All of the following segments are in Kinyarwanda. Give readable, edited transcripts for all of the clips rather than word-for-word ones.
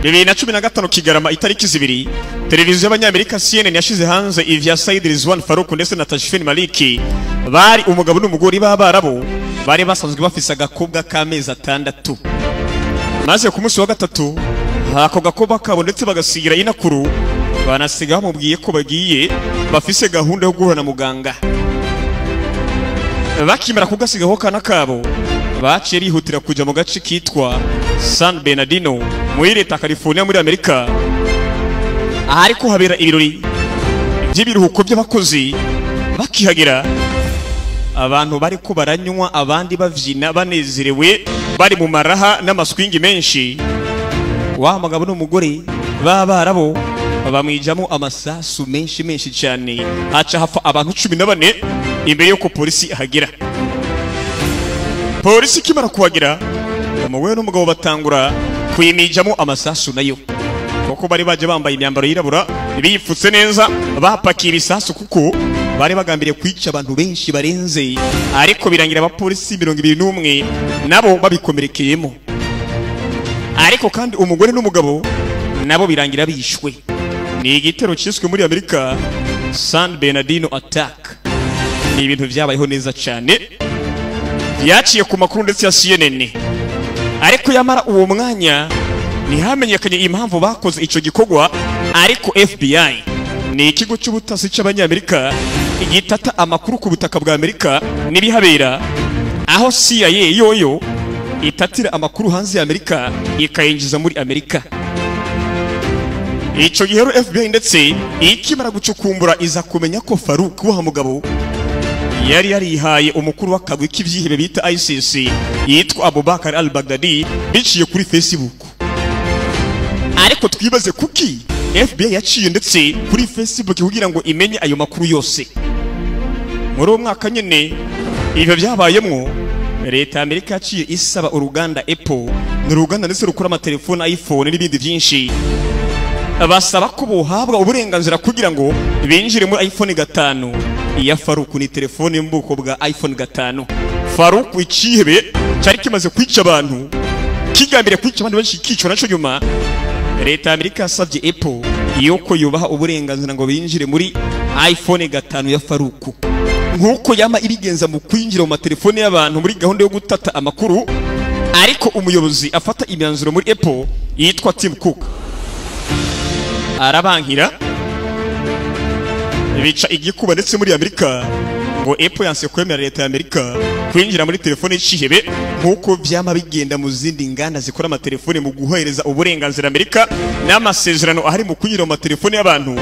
2015 Kigarama itariki 2 televiziyo y'abanyamerika CNN yashize hanze ivya Said Rizwan Farouk ndetse na Tashfin Maliki bari umugabo n'umugore b'abarabo bari basanzwe bafise agakobwa k'amezi 6 maze ku munsi wa gatatu ako gakobwa kabo ndetse bagasigira inakuru banasiga bamubwiye ko bagiye bafise gahunda yo guhura na muganga bakimara kugasigaho kana kabo baciye rihutira kuja mu gace kitwa San Bernardino muri leta California muri Amerika ahari ko habera ibirori by'ibiruhuko by'abakozi bakihagera abantu bari ko baranywa abandi bavyina banezerewe bari mu maraha n'amaswingi menshi wa mugabo n'umugore b'abarabo bamwijamo amasasu menshi cyane haca hafa abantu 14 imbere yuko polisi ahagera. Polisi kimara kuhagera umugore n'umugabo batangura kuyimijamo amasasu nayo kuko bari baje bambaye imyambaro yirabura biyipfutse neza bapakiye ibisasu kuko bari bagambiriye kwica abantu benshi barenze ariko birangira abapolisi 21 nabo babikomerekeyemo ariko kandi umugore n'umugabo nabo birangira bishwe. Ni igitero cyiswe muri Amerika San Bernardino attack. Ni ibintu byabayeho neza cyane yaciye ku makuru ndetse ya CNN ariko yamara uwo mwanya ntihamenyekanye impamvu bakoze ico gikorwa ariko FBI ni ikigo cy'ubutasi cy'abanyamerika igitata amakuru ku butaka bwa Amerika nibihabera aho CIA yoyo itatira amakuru hanze ya Amerika ikayinjiza muri Amerika. Ico gihero FBI ndetse ikimara gucukumbura iza kumenya ko Farouk wa mugabo yari yarihaye umukuru w'akagwi k'ivyihebe bita ICC yitwa Abubakar al-Baghdadi biciye kuri Facebook. Ariko twibaze kuki FBI yaciye ndetse kuri Facebook kugira ngo imenye ayo makuru yose. Muri uwo mwaka nyene ibyo byabayemwo leta Amerika yaciye isaba uruganda Apple n'uruganda ndetse rukora amatelefone iPhone n'ibindi byinshi basaba ko bohabwa uburenganzira kugira ngo binjire muri iPhone 5 iya Farouk ni telefone y'umbuko bwa iPhone 5. Farouk ikihebe cyari kimaze kwica abantu kigambire kwica abantu benshi kico naco nyuma leta Amerika yasabye Apple yuko yubaha uburenganzira ngo binjire muri iPhone 5 ya Farouk nkuko yama irigenza mu kwinjira mu matelefone y'abantu muri gahunda yo gutata amakuru ariko umuyobozi afata imyanzuro muri Apple yitwa Tim Cook arabankira bica igikuba ndetse muri Amerika ngo Apple yanse kwemera leta ya Amerika kwinjira muri telefone y'icihebe nkuko byama bigenda mu zindi nganda zikora amatelefone mu guhereza uburenganzira Amerika n'amasezerano ahari mu kwinjira mu matelefone y'abantu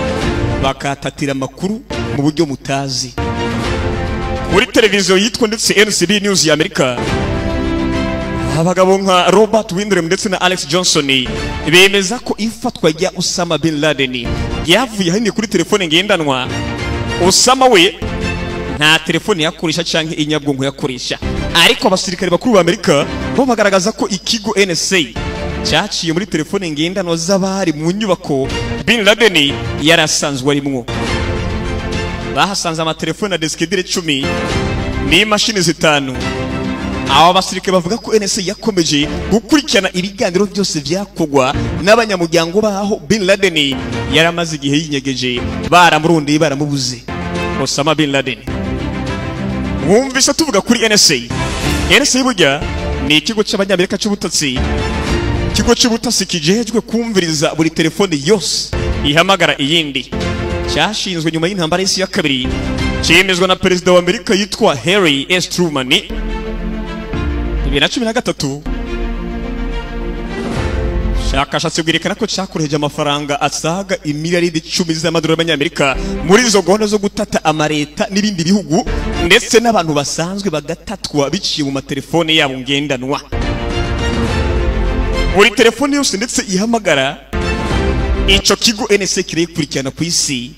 bakatatira amakuru mu buryo mutazi. Kuri televiziyo yitwa ndetse NCB News ya Amerika abagabo nka Robert Windrem ndetse na Alex Johnson bemeza ko ifatwa rya Osama bin Laden yavuye hani kuri telefone ngendanwa. Osama we nta telefone yakoresha canke inyabwonko yakoresha ariko abasirikare bakuru ba Amerika bo bagaragaza ko ikigo NSA cyaciye muri telefone ngendanwa z'abari mu nyubako bin Laden yarasanzwe arimwo. Bahasanze amatelefone deskedire 10 n'imashini 5. Aba basirikare bavuga ko NSA yakomeje gukurikirana ibiganiro byose byakogwa n'abanyamuryango baho bin Laden yaramaze igihe yinyegeje baramurundi baramubuze. Osama bin Laden wumvise tuvuga kuri NSA burya ni ikigo cy'abanyamerika cy'ubutasi ikigo cy'ubutasi kijejwe kumviriza buri telefone yose ihamagara iyindi cyashinzwe nyuma y'intambara y'isi ya kabiri cyemezwa na perezida wa Amerika yitwa Harih S. Truman 2013. Shakashatsi bwerekana ko cyakoreje amafaranga asaga imiliyaridi 10 z'amadolari y'Amerika muri izo gahunda zo gutata amareta n'ibindi bihugu ndetse n'abantu basanzwe bagatatwa biciye mu matelefone yabo ngendanwa. Buri telefone yose ndetse ihamagara ico kigo NSA kirekurikirana ku isi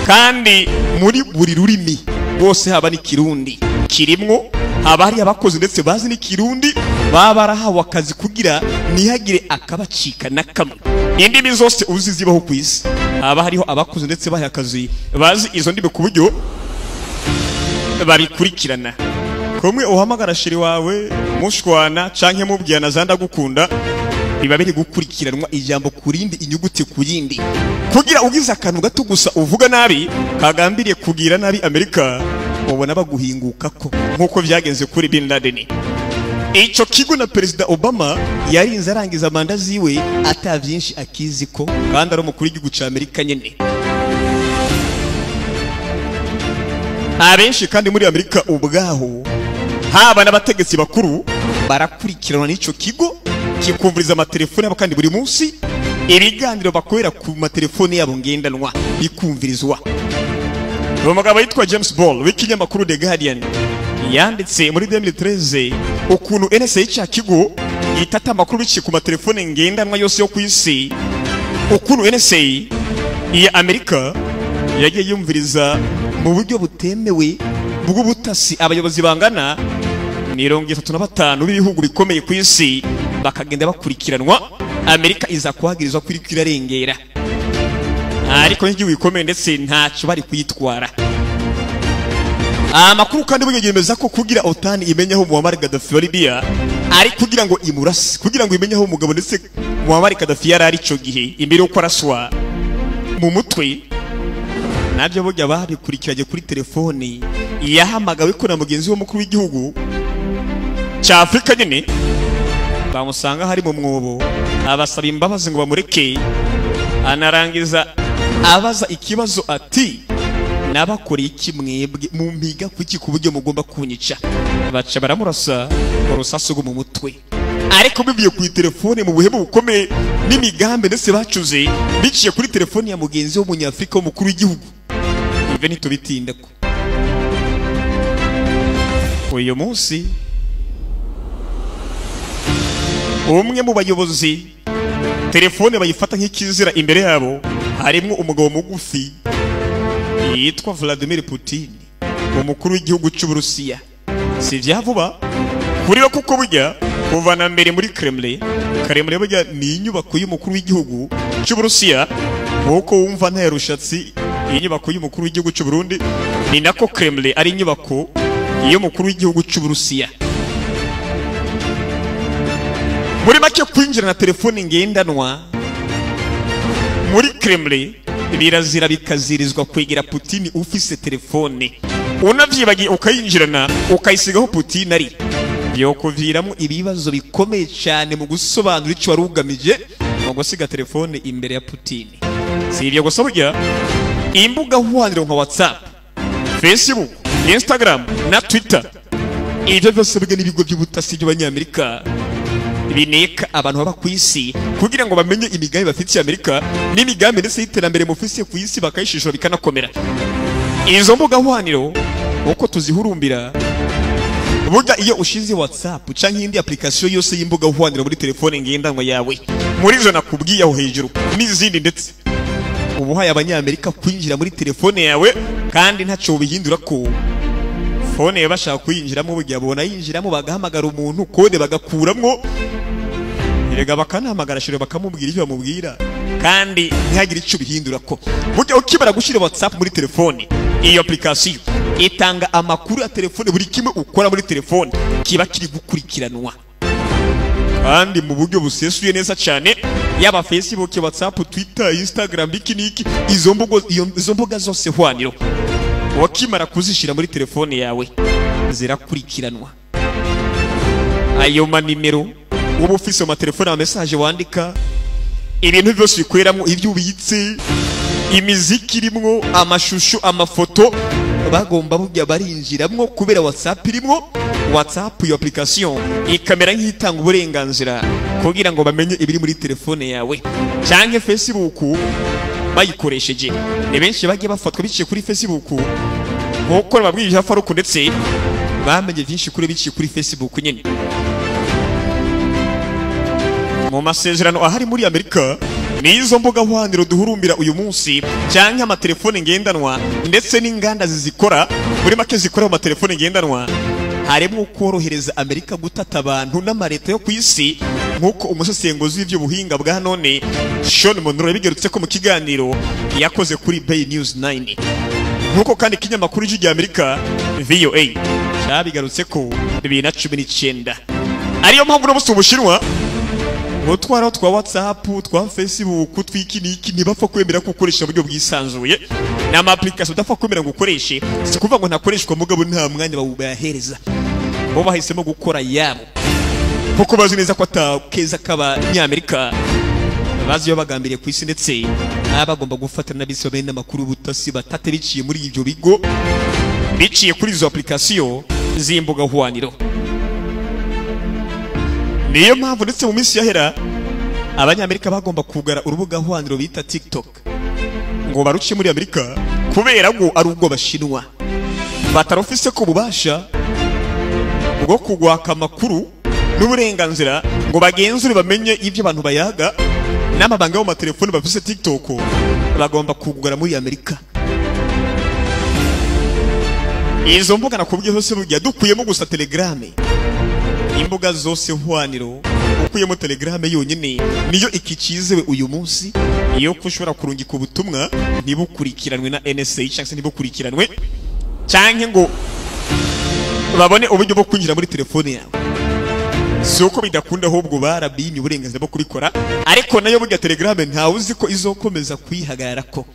kandi muri buri rurimi bose haba ni Kirundi kirimwo haba hari abakozi ndetse bazi ni Kirundi babarahawe akazi kugira nihagire akabacika na kamwe. Indimi zose uzi zibaho ku isi haba hariho abakozi ndetse bahe akazi bazi izo ndimi ku buryo babikurikirana. Komwe uhamagara shiri wawe mushwana canke mubwiyana zanda gukunda biba biri gukurikiranwa ijambo kurindi inyuguti kuyindi kugira ugize akantu gato gusa uvuga nabi kagambiriye kugira nabi Amerika ubona baguhinguka ko nkuko byagenze kuri Bin Laden. Ico kigo na Perezida Obama yarinze arangiza manda ziwe atavyinshi akizi ko kandi ari umukuru w'igihugu ca Amerika nyene. Abenshi kandi muri Amerika ubwaho haba n'abategetsi bakuru barakurikiranwa n'ico kigo kikumviriza amatelefone yabo kandi buri munsi ibiganiro bakorera ku matelefone yabo ngendanwa bikumvirizwa. Umugabo yitwa James Ball w'ikinyamakuru The Guardian yanditse muri 2013 ukuntu NSA cya kigo gitata amakuru biciye ku matelefone ngendanwa yose yo ku isi, ukuntu NSA ya Amerika yagiye yumviriza mu buryo butemewe bw'ubutasi abayobozi bangana 35 b'ibihugu bikomeye ku isi bakagenda bakurikiranwa. Amerika iza kwagirizwa kwirikira rengera ariko n'igihugu bikomeye ndetse ntacyo bari kwitwara. Amakuru kandi bugegemeza ko kugira OTAN imenya aho Muammar Gaddafi wa Libya ari kugira ngo imurase, kugira ngo imenya aho umugabo ndetse Muammar Gaddafi yari ari cyo gihe imbere uko araswa mu mutwe, nabyo burya babikurikiranye kuri telefone yahamagawe ko na mugenzi w'umukuru w'igihugu cya Afrika nyene bamusanga hari mu mwobo abasaba imbabazi ngo bamureke, anarangiza abaza ikibazo ati nabakora iki mwebwe mu mpiga kuki ku buryo mugomba kunyica, baca baramurasa urusasu rwo mu mutwe ariko bibiye ku telefone mu buhemu bukomeye n'imigambi ndetse bacuze biciye kuri telefone ya mugenzi w'umunyafrika w'umukuru w'igihugu. Ive nitubitinda ko uyu munsi umwe mu bayobozi telefone bayifata nk'ikizira imbere yabo harimo umugabo mugufi yitwa Vladimir Putin, umukuru w'igihugu cy'Uburusiya. Si vyavuba kuri kuko burya kuva na mbere muri Kremlin burya ni inyubako y'umukuru w'igihugu cy'Uburusiya nkuko wumva nta rushatsi inyubako y'umukuru w'igihugu cy'u Burundi ni nako Kremlin ari inyubako y'umukuru w'igihugu cy'Uburusiya. Muri make kwinjira na telefone ngendanwa muri Kremlin birazira bikazirizwa kwegera Putin ufise telefone, unavyibagiye ukayinjirana ukayisigaho Putin ari byo kuviramo ibibazo bikomeye cyane mu gusobanura icyo warugamije ngo gusiga telefone imbere ya Putin. Si ibyo gusa burya imbuga hwaniro nka WhatsApp, Facebook, Instagram na Twitter ibyo byose biga n'ibigo by'ubutasi by'abanyamerika bineka abantu baba ku isi kugira ngo bamenye imigambi bafitiye Amerika n'imigambi ndetse y'iterambere mu fisi ku isi bakayishishura bikanakomera. Izo mbuga hwaniro uko tuzihurumbira burya iyo ushize WhatsApp canke indi application yose y'imbuga hwaniro muri telefone ngendanwa yawe muri zo nakubwiye aho hejuru n'izindi ndetse ubuhaye abanyamerika kwinjira muri telefone yawe kandi ntaco bihindura ko fone bashaka kuyinjiramo burya bona yinjiramo bagahamagara umuntu kode bagakuramwo erega bakanahamagara shiro bakamubwira icyo bamubwira kandi ntihagire icyo bihindura ko burya ukibara gushira WhatsApp muri telefone iyo application itanga amakuru ya telefone buri kimwe ukora muri telefone kiba kiri gukurikiranwa kandi mu buryo busesuye neza cyane yaba Facebook, WhatsApp, Twitter, Instagram bikiniki izo mbuga zose hwaniro wakimara kuzishira muri telefone yawe zirakurikiranwa. Ayo manimero ubu ufise mu telefone ya message wandika ibintu byose bikweramo ibyo ubitse imiziki irimwo amashusho amafoto bagomba burya barinjiramwo kubera WhatsApp irimwo. WhatsApp iyo application ikamera nk'itanga uburenganzira kugira ngo bamenye ibiri muri telefone yawe canke Facebook bayikoresheje. Ni benshi bagiye bafatwa biciye kuri Facebook nkuko babwije hafaruko ndetse bamenye byinshi kuri biciye kuri Facebook nyene. Mu masezerano ahari muri Amerika nizo mbuga hwaniro duhurumbira uyu munsi canke amatelefone ngendanwa ndetse n'inganda zizikora muri make zikora mu matelefone ngendanwa harimo korohereza Amerika gutata abantu n'amareta yo ku isi nkuko umusesenguzi w'iby'ubuhinga bwa none Sean Monroe yabigerutse ko mu kiganiro yakoze kuri Bay News 9 nkuko kandi ikinyamakuru cy'Amerika VOA cyabigarutse ko 2019 ariyo mpamvu no mu Bushinwa utwara twa WhatsApp twa Facebook twikiniki ntibapfa kwemera ko ukoresha buryo bwisanzuye n'ama application udapfa kwemera ngo ukoreshe si kuvuga ngo ntakoreshwa mugabo nta mwanya bawubahereza bo bahisemo gukora yabo kuko bazi neza ko atakeza k'Abanyamerika bazi yo bagambiriye ku isi ndetse bagomba gufatana n'abisobe n'amakuru butasi batate biciye muri ibyo bigo biciye kuri izo application z'imbuga hwaniro. Niyo mpamvu ndetse mu minsi yahera Abanyamerika bagomba kugara urubuga hwaniro bita TikTok ngo baruce muri Amerika kubera ngo ari ubwo Bashinwa batarofise ko bubasha ubwo kugwaka amakuru n'uburenganzira ngo bagenzure bamenye ibyo abantu bayaga n'amabanga yo mu telefone bafise TikTok bagomba kugura muri Amerika. Izo mbuga nakubwiye hose burya dukuyemo gusa Telegram, imbuga zose hwaniro ukuyemo Telegram yonyine niyo ikicizewe uyu munsi iyo kushobora kurungika ubutumwa ntibukurikiranwe na NSA cyangwa ntibukurikiranwe cyangwa ngo babone uburyo bwo kwinjira muri telefone yawe. Soko bidakunda ahubwo barabimye uburenganzira bwo kubikora ariko nayo burya Telegram ntawe uzi ko izokomeza kwihagarara ko.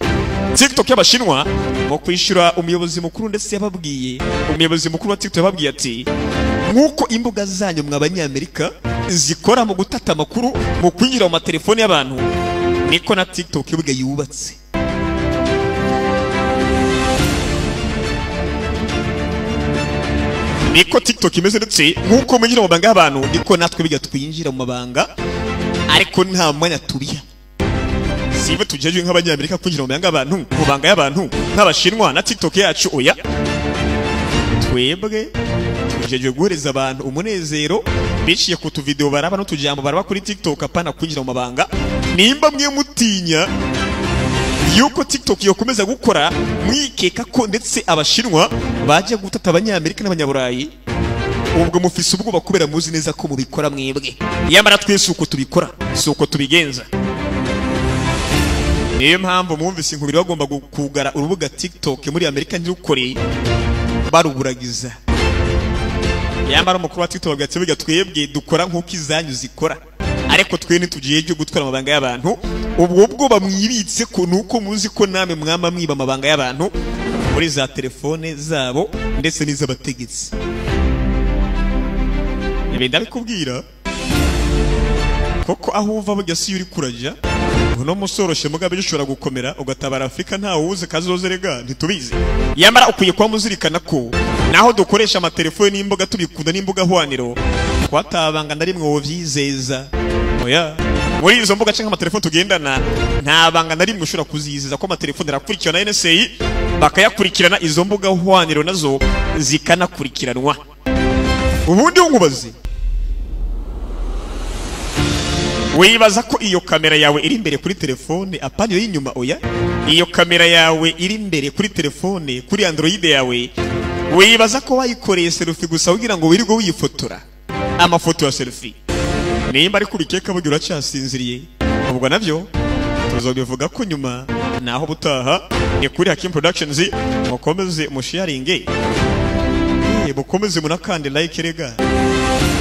TikTok y'Abashinwa mu kwishura umuyobozi mukuru ndetse yababwiye umuyobozi mukuru wa TikTok yababwiye ati nkuko imbuga zanyu mw'Abanyamerika zikora mu gutata amakuru mu kwinjira mu matelefone y'abantu niko na TikTok y'ubwe yubatse. Niko TikTok imeze ndetse nkuko mwinjira mu mabanga y'abantu niko natwe biga twinjira mu mabanga ariko nta mwanya tubiha. Sibe tujeje nk'Abanyamerika kwinjira mu mabanga y'abantu mu banga y'abantu nk'Abashinwa na TikTok yacu oya. Twebwe tujeje guhereza abantu umunezero biciye ku tuvideo baraba no tujambo baraba kuri TikTok apana kwinjira mu mabanga. Nimba mwe mutinya yuko TikTok yokomeza gukora mwikeka ko ndetse Abashinwa baje gutata Abanyamerika n'Abanyaburayi ubwo mufise ubwo bakubera muzi neza ko mubikora mwebwe yamara twese uko tubikora suko tubigenza. Niyo mpamvu mwumvise inkubiri bagomba kugara urubuga TikTok muri Amerika ntirukore baruburagiza. Yamara umukuru wa TikTok bagatse biga twebwe dukora nk'uko izanyu zikora ariko twe ntitugiye gutwara amabanga y'abantu ubwo bamwibitse ko nuko muzi ko namwe mwama mwiba amabanga y'abantu muri za telefone zabo ndetse n'iz'abategetsi. Ibenda bikubwira koko aho uva burya si uri kuraja uno musoroshe mugabe gishobora gukomera ugatabara Afrika nta wuze kazozerega ntitubizi. Yamara ukwiye kwa muzirikana ko naho dukoresha amatelefone n'imbuga tubikunda n'imbuga hwaniro kwatabanga na rimwe wo vyizeza oya muri izo mbuga cyangwa amatelefone tugendana nta banga na rimwe ushobora kuzizeza ko amatelefone arakurikirana na NSA bakayakurikirana izo mbuga hwaniro nazo zikanakurikiranwa. Ubundi nkubazi wibaza ko iyo kamera yawe iri imbere kuri telefone apana yo inyuma oya iyo kamera yawe iri imbere kuri telefone kuri Android yawe wibaza ko wayikoreye selfie gusa ugira ngo wirirwe wifotora amafoto ya selfie nimba ari kubikeka buryo uracyasinziriye ubwo navyo tuzobivuga ko nyuma naho butaha ni kuri Hakim Productions mukomeze musharinge mukomeze munakande like rega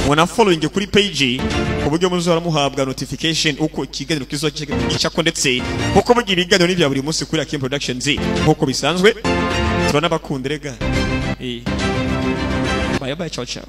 muna following kuri page uburyo muzora muhabwa notification uko ikiganiro kizoca ko ndetse uko bugira ibiganiro n'ibya buri munsi kuri Hakim Productions nkuko bisanzwe tubona bakunda rega bye bye ciao ciao.